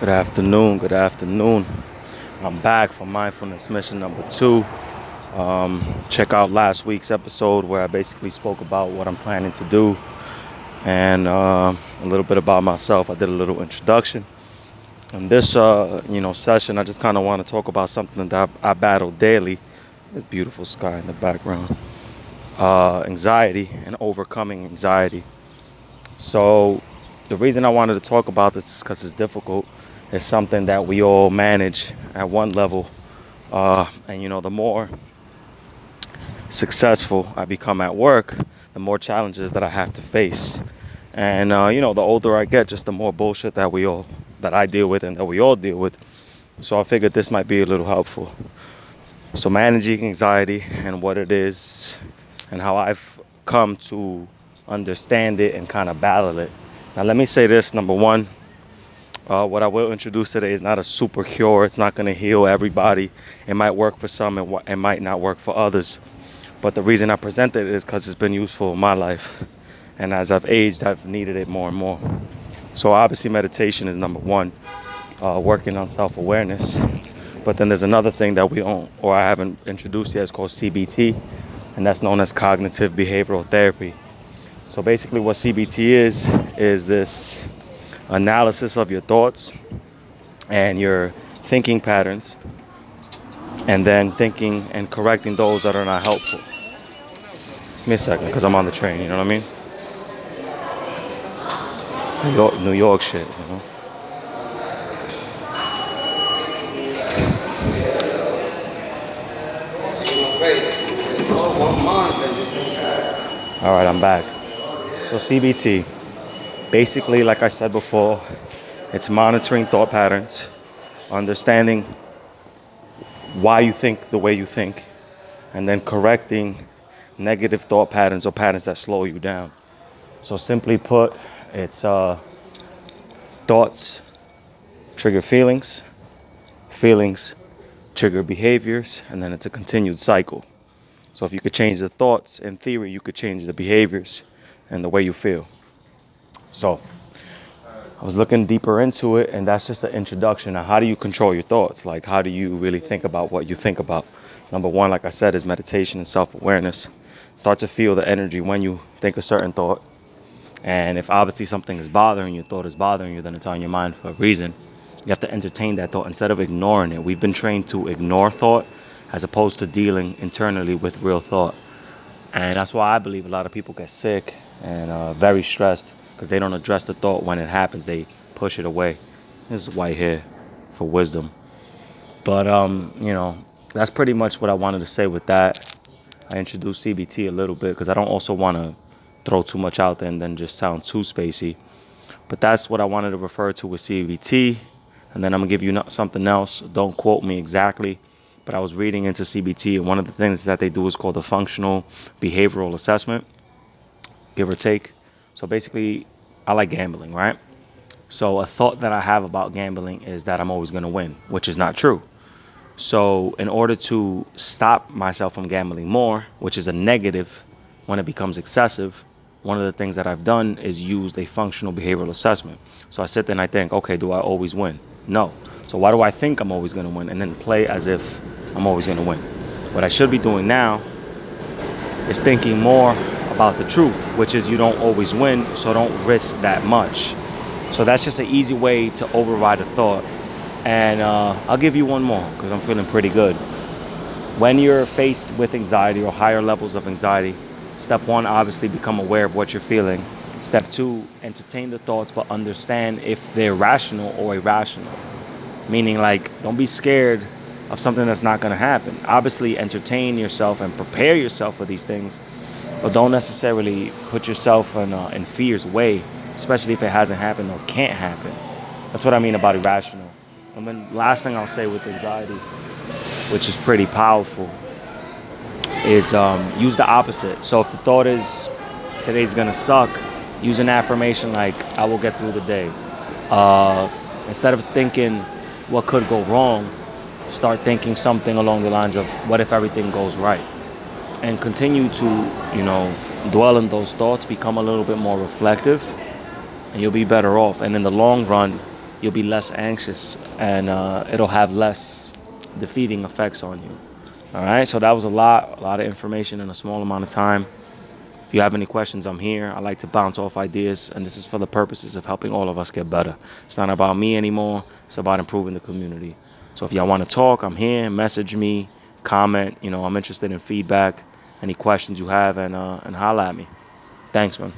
Good afternoon. Good afternoon. I'm back for mindfulness mission number 2. Check out last week's episode where I basically spoke about what I'm planning to do and a little bit about myself. I did a little introduction. In this, session, I just kind of want to talk about something that I battle daily. This beautiful sky in the background. Anxiety and overcoming anxiety. So the reason I wanted to talk about this is because it's difficult. It's something that we all manage at one level. The more successful I become at work, the more challenges that I have to face. And, the older I get, just the more bullshit that I deal with and that we all deal with. So I figured this might be a little helpful. So managing anxiety and what it is and how I've come to understand it and kind of battle it. Now, let me say this. Number one, what I will introduce today is not a super cure. It's not going to heal everybody. It might work for some and it might not work for others. But the reason I present it is because it's been useful in my life. And as I've aged, I've needed it more and more. So obviously meditation is number one, working on self-awareness. But then there's another thing that we don't, or I haven't introduced yet. It's called CBT, and that's known as cognitive behavioral therapy. So basically what CBT is this analysis of your thoughts and your thinking patterns, and then thinking and correcting those that are not helpful. Give me a second, because I'm on the train, you know what I mean? New York shit, you know? All right, I'm back. So CBT, basically, like I said before, it's monitoring thought patterns, understanding why you think the way you think, and then correcting negative thought patterns or patterns that slow you down. So simply put, it's thoughts trigger feelings, feelings trigger behaviors, and then it's a continued cycle. So if you could change the thoughts, in theory, you could change the behaviors and the way you feel. So I was looking deeper into it, and that's just an introduction. Now, how do you control your thoughts? Like, how do you really think about what you think about? Number one, like I said, is meditation and self-awareness. Start to feel the energy when you think a certain thought. And if obviously something is bothering you, thought is bothering you, then it's on your mind for a reason. You have to entertain that thought instead of ignoring it. We've been trained to ignore thought as opposed to dealing internally with real thought. And that's why I believe a lot of people get sick and very stressed, because they don't address the thought when it happens. They push it away. This is white hair for wisdom. But, that's pretty much what I wanted to say with that. I introduced CBT a little bit because I don't also want to throw too much out there and then just sound too spacey. But that's what I wanted to refer to with CBT. And then I'm going to give you something else. Don't quote me exactly. But I was reading into CBT, and one of the things that they do is called the functional behavioral assessment, give or take. So basically, I like gambling, right? So a thought that I have about gambling is that I'm always going to win, which is not true. So in order to stop myself from gambling more, which is a negative when it becomes excessive, one of the things that I've done is used a functional behavioral assessment. So I sit there and I think, okay, do I always win? No. So why do I think I'm always going to win? And then play as if I'm always going to win. What I should be doing now is thinking more about the truth, which is you don't always win, so don't risk that much. So that's just an easy way to override a thought. And I'll give you one more because I'm feeling pretty good. When you're faced with anxiety or higher levels of anxiety, step one, obviously become aware of what you're feeling. Step two, entertain the thoughts, but understand if they're rational or irrational. Meaning, like, don't be scared of something that's not going to happen. Obviously, entertain yourself and prepare yourself for these things, but don't necessarily put yourself in fear's way, especially if it hasn't happened or can't happen. That's what I mean about irrational. And then last thing I'll say with anxiety, which is pretty powerful, is use the opposite. So if the thought is today's gonna suck, use an affirmation like I will get through the day. Instead of thinking what could go wrong, start thinking something along the lines of what if everything goes right, and continue to dwell in those thoughts, become a little bit more reflective, and you'll be better off. And in the long run, you'll be less anxious, and it'll have less defeating effects on you. All right, so that was a lot of information in a small amount of time. If you have any questions, I'm here. I like to bounce off ideas, and this is for the purposes of helping all of us get better. It's not about me anymore. It's about improving the community. So if y'all want to talk, I'm here. Message me, comment. I'm interested in feedback, any questions you have, and holla at me. Thanks, man.